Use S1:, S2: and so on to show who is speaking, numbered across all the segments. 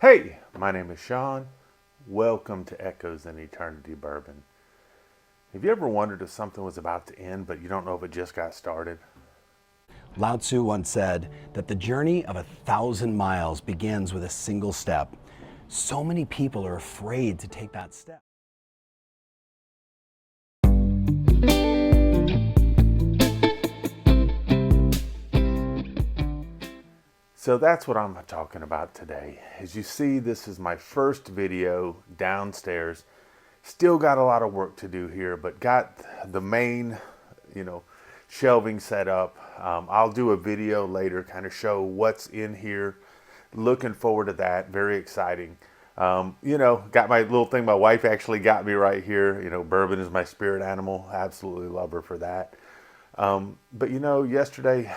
S1: Hey, my name is Sean. Welcome to Echoes in Eternity Bourbon. Have you ever wondered if something was about to end, but you don't know if it just got started?
S2: Lao Tzu once said that the journey of 1,000 miles begins with a single step. So many people are afraid to take that step.
S1: So that's what I'm talking about today. As you see, this is my first video downstairs. Still got a lot of work to do here, but got the main, shelving set up. I'll do a video later, kind of show what's in here. Looking forward to that. Very exciting. Got my little thing. My wife actually got me right here. Bourbon is my spirit animal. Absolutely love her for that. But yesterday,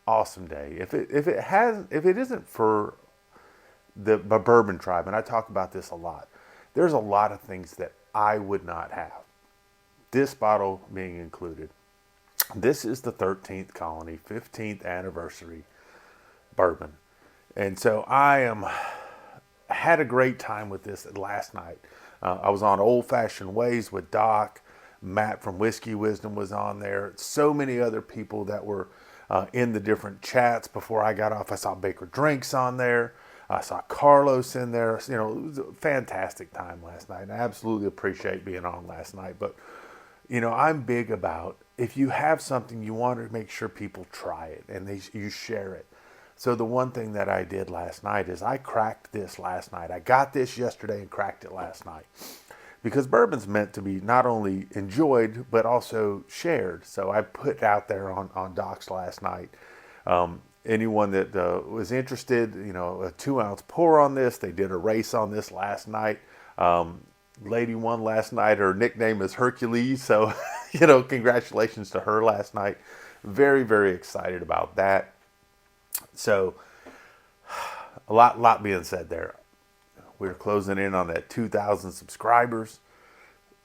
S1: awesome day. If it isn't for the bourbon tribe, and I talk about this a lot, there's a lot of things that I would not have. This bottle being included. This is the 13th colony, 15th anniversary bourbon. And so I had a great time with this last night. I was on Old Fashioned Ways with Doc. Matt from Whiskey Wisdom was on there. So many other people that were in the different chats before I got off. I saw Baker Drinks on there. I saw Carlos in there. It was a fantastic time last night. And I absolutely appreciate being on last night. But, I'm big about if you have something, you want to make sure people try it and you share it. So the one thing that I did last night is I cracked this last night. I got this yesterday and cracked it last night. Because bourbon's meant to be not only enjoyed, but also shared. So I put out there on Doc's last night. Anyone that was interested, a 2-ounce pour on this. They did a race on this last night. Lady won last night. Her nickname is Hercules. So, congratulations to her last night. Very, very excited about that. So, a lot being said there. We're closing in on that 2,000 subscribers.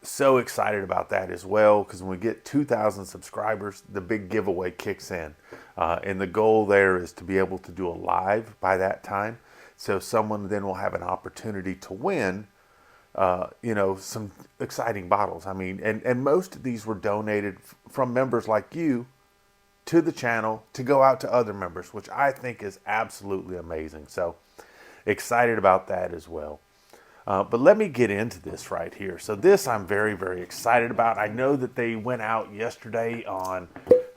S1: So excited about that as well, because when we get 2,000 subscribers, the big giveaway kicks in. And the goal there is to be able to do a live by that time. So someone then will have an opportunity to win, some exciting bottles. I mean, and most of these were donated from members like you to the channel to go out to other members, which I think is absolutely amazing. So excited about that as well. But let me get into this right here. So this I'm very, very excited about. I know that they went out yesterday on,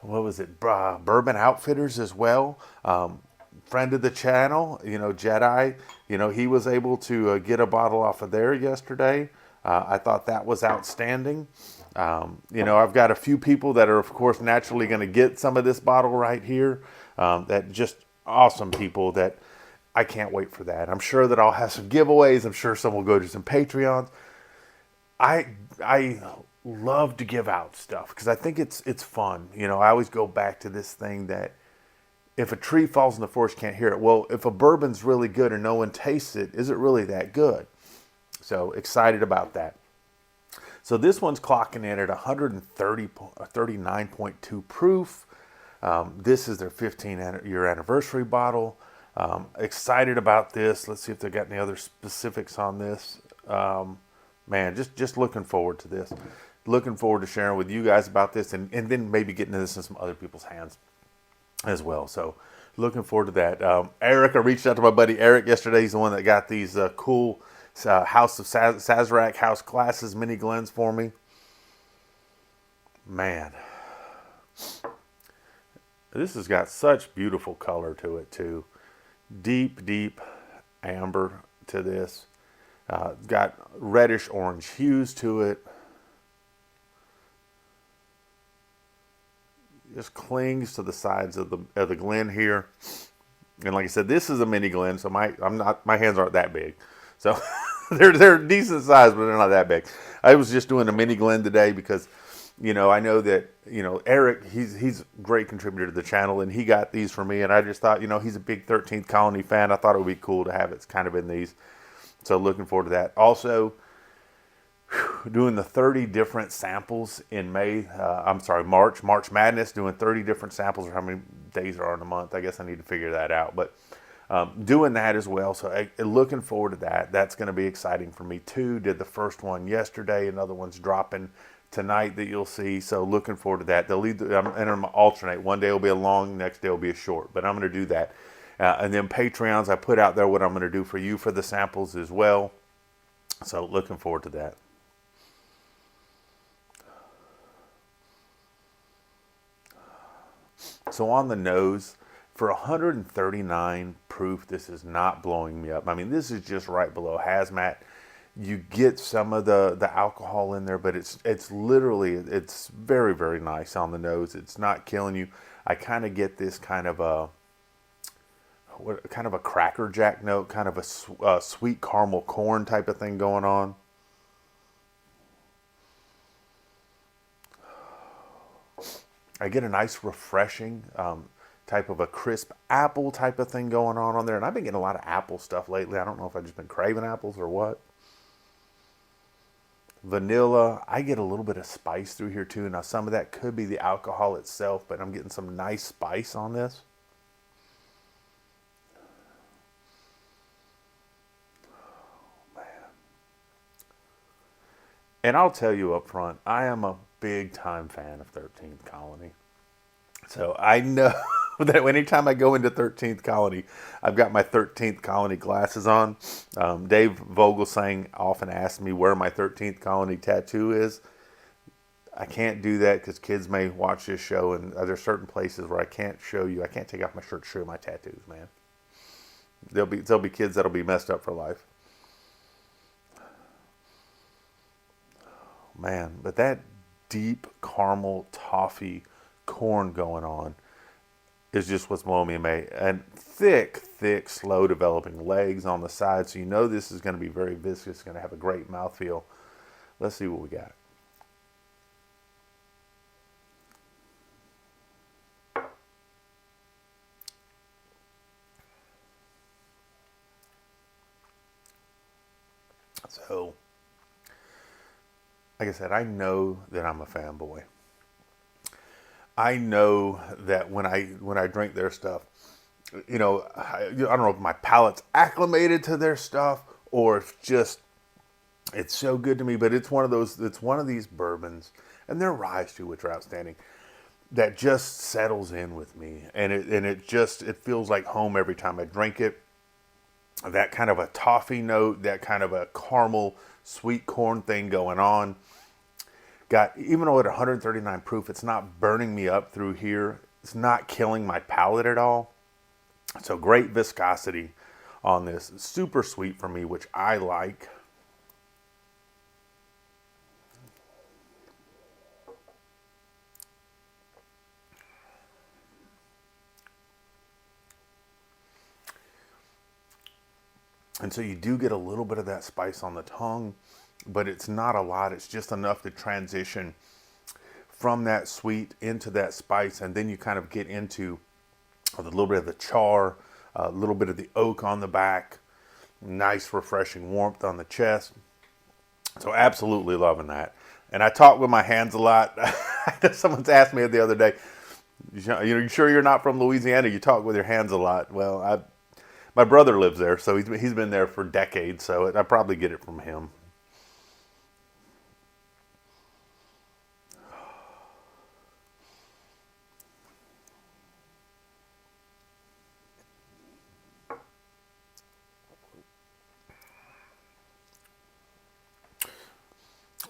S1: Bourbon Outfitters as well. Friend of the channel, Jedi, he was able to get a bottle off of there yesterday. I thought that was outstanding. I've got a few people that are, of course, naturally going to get some of this bottle right here. That just awesome people that I can't wait for that. I'm sure that I'll have some giveaways. I'm sure some will go to some Patreons. I love to give out stuff because I think it's fun. I always go back to this thing that if a tree falls in the forest, you can't hear it. Well, if a bourbon's really good and no one tastes it, is it really that good? So excited about that. So this one's clocking in at 139.2 proof. This is their 15-year anniversary bottle. Excited about this. Let's see if they got any other specifics on this. Man, just looking forward to this. Looking forward to sharing with you guys about this and then maybe getting this in some other people's hands as well. So looking forward to that. Eric, I reached out to my buddy Eric yesterday. He's the one that got these cool House of Sazerac House Glasses mini Glens for me. Man, this has got such beautiful color to it too. Deep amber to this. Got reddish orange hues to it. Just clings to the sides of the Glen here. And like I said, this is a mini Glen, so my hands aren't that big. So they're decent size, but they're not that big. I was just doing a mini Glen today because I know that, Eric, he's a great contributor to the channel, and he got these for me, and I just thought, he's a big 13th Colony fan. I thought it would be cool to have it kind of in these. So looking forward to that. Also, doing the 30 different samples in March Madness, doing 30 different samples, or how many days are in a month. I guess I need to figure that out. But doing that as well. So looking forward to that. That's going to be exciting for me too. Did the first one yesterday. Another one's dropping tonight that you'll see. So looking forward to that. They'll lead, and I'm alternate. One day will be a long, next day will be a short. But I'm going to do that. And then Patreons, I put out there what I'm going to do for you for the samples as well. So looking forward to that. So on the nose, for 139 proof, this is not blowing me up. I mean, this is just right below hazmat. You get some of the alcohol in there, but it's literally, it's very, very nice on the nose. It's not killing you. I kind of get this kind of a Cracker Jack note, kind of a sweet caramel corn type of thing going on. I get a nice refreshing type of a crisp apple type of thing going on there. And I've been getting a lot of apple stuff lately. I don't know if I've just been craving apples or what. Vanilla, I get a little bit of spice through here too. Now some of that could be the alcohol itself, but I'm getting some nice spice on this. Oh, man. And I'll tell you up front, I am a big time fan of 13th Colony. So I know that anytime I go into 13th Colony, I've got my 13th Colony glasses on. Dave Vogelsang often asks me where my 13th Colony tattoo is. I can't do that because kids may watch this show, and there's certain places where I can't show you. I can't take off my shirt to show my tattoos, man. There'll be kids that'll be messed up for life. Man, but that deep caramel toffee corn going on is just what's blowing me away. And thick, slow developing legs on the side. So you know this is going to be very viscous, going to have a great mouthfeel. Let's see what we got. So, like I said, I know that I'm a fanboy. I know that when I drink their stuff, you know, I don't know if my palate's acclimated to their stuff or if just it's so good to me. But it's one of these bourbons, and their ryes too, which are outstanding, that just settles in with me, and it feels like home every time I drink it. That kind of a toffee note, that kind of a caramel sweet corn thing going on. Even though at 139 proof, it's not burning me up through here. It's not killing my palate at all. So great viscosity on this. Super sweet for me, which I like. And so you do get a little bit of that spice on the tongue, but it's not a lot. It's just enough to transition from that sweet into that spice. And then you kind of get into a little bit of the char, a little bit of the oak on the back, nice refreshing warmth on the chest. So absolutely loving that. And I talk with my hands a lot. Someone's asked me the other day, you sure you're not from Louisiana? You talk with your hands a lot. Well, my brother lives there, so he's been there for decades, so I probably get it from him.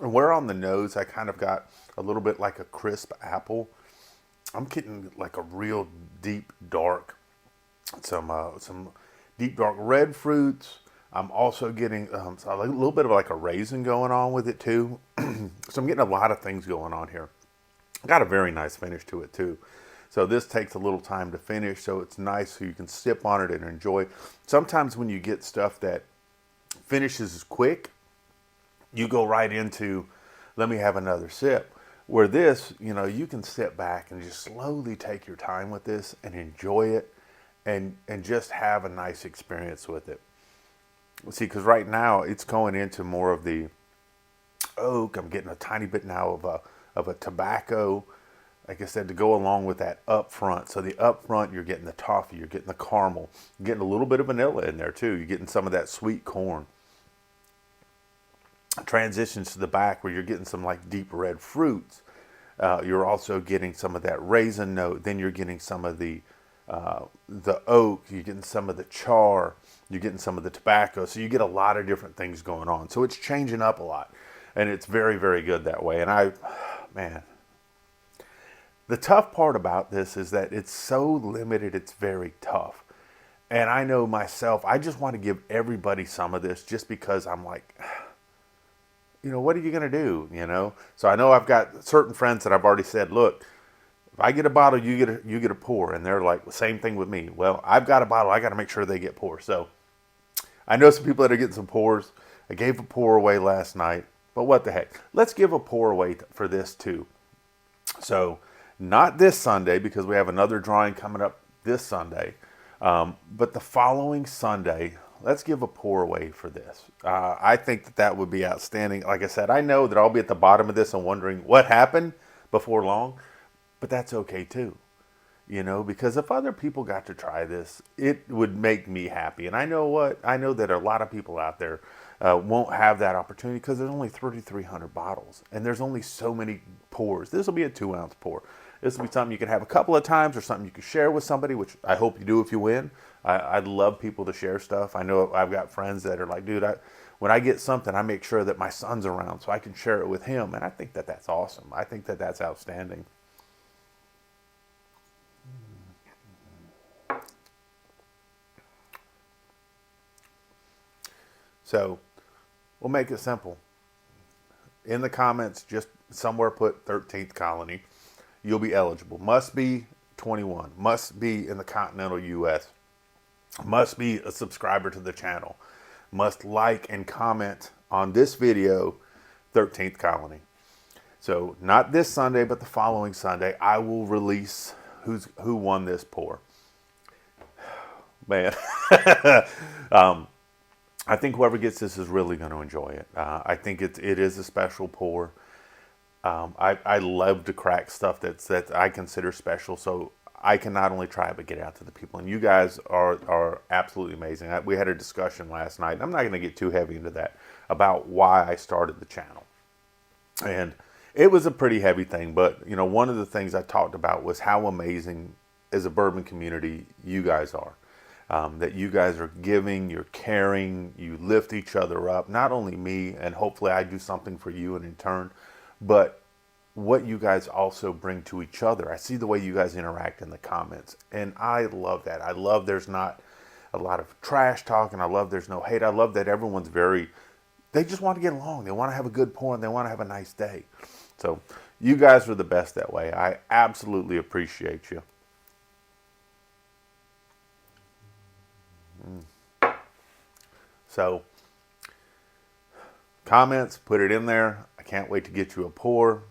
S1: And where on the nose, I kind of got a little bit like a crisp apple. I'm getting like a real deep, dark, some deep dark red fruits. I'm also getting a little bit of like a raisin going on with it too. So I'm getting a lot of things going on here. Got a very nice finish to it too. So this takes a little time to finish, so it's nice so you can sip on it and enjoy. Sometimes when you get stuff that finishes quick, you go right into, let me have another sip. Where this, you can sit back and just slowly take your time with this and enjoy it and just have a nice experience with it. See, because right now it's going into more of the oak. I'm getting a tiny bit now of a tobacco like I said, to go along with that up front. So the up front, you're getting the toffee, you're getting the caramel, you're getting a little bit of vanilla in there too. You're getting some of that sweet corn. Transitions to the back where you're getting some like deep red fruits. You're also getting some of that raisin note. Then you're getting some of the oak. You're getting some of the char. You're getting some of the tobacco. So you get a lot of different things going on. So it's changing up a lot, and it's very, very good that way. And man, the tough part about this is that it's so limited. It's very tough. And I know myself, I just want to give everybody some of this just because I'm like, what are you going to do, So I know I've got certain friends that I've already said, look, if I get a bottle, you get a pour. And they're like, same thing with me. Well, I've got a bottle. I got to make sure they get pours. So I know some people that are getting some pours. I gave a pour away last night, but what the heck? Let's give a pour away for this too. So not this Sunday, because we have another drawing coming up this Sunday. But the following Sunday, let's give a pour away for this. I think that would be outstanding. Like I said, I know that I'll be at the bottom of this and wondering what happened before long, but that's okay too. Because if other people got to try this, it would make me happy. And I know that a lot of people out there won't have that opportunity because there's only 3,300 bottles and there's only so many pours. This will be a 2-ounce pour. This will be something you can have a couple of times or something you can share with somebody, which I hope you do if you win. I'd love people to share stuff. I know I've got friends that are like, dude, when I get something, I make sure that my son's around so I can share it with him. And I think that that's awesome. I think that that's outstanding. So we'll make it simple. In the comments, just somewhere put 13th Colony. You'll be eligible. Must be 21. Must be in the continental U.S. Must be a subscriber to the channel. Must like and comment on this video, 13th Colony. So not this Sunday, but the following Sunday, I will release who won this pour. Man. I think whoever gets this is really going to enjoy it. I think it is a special pour. I love to crack stuff that I consider special, so I can not only try it, but get it out to the people. And you guys are absolutely amazing. We had a discussion last night, and I'm not going to get too heavy into that, about why I started the channel. And it was a pretty heavy thing, but one of the things I talked about was how amazing as a bourbon community you guys are. That you guys are giving, you're caring, you lift each other up. Not only me, and hopefully I do something for you and in turn, but what you guys also bring to each other. I see the way you guys interact in the comments, and I love that. I love there's not a lot of trash talk, and I love there's no hate. I love that everyone's they just want to get along. They want to have a good pour, and they want to have a nice day. So you guys are the best that way. I absolutely appreciate you. So comments, put it in there. I can't wait to get you a pour.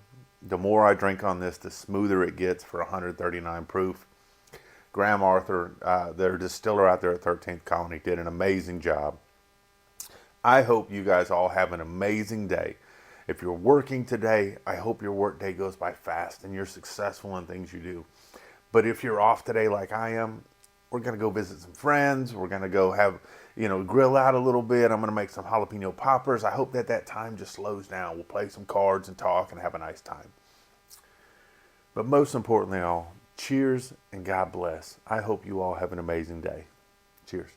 S1: The more I drink on this, the smoother it gets for 139 proof. Graham Arthur, their distiller out there at 13th Colony, did an amazing job. I hope you guys all have an amazing day. If you're working today, I hope your work day goes by fast and you're successful in things you do. But if you're off today like I am, we're going to go visit some friends. We're going to go have, grill out a little bit. I'm going to make some jalapeno poppers. I hope that time just slows down. We'll play some cards and talk and have a nice time. But most importantly all, cheers and God bless. I hope you all have an amazing day. Cheers.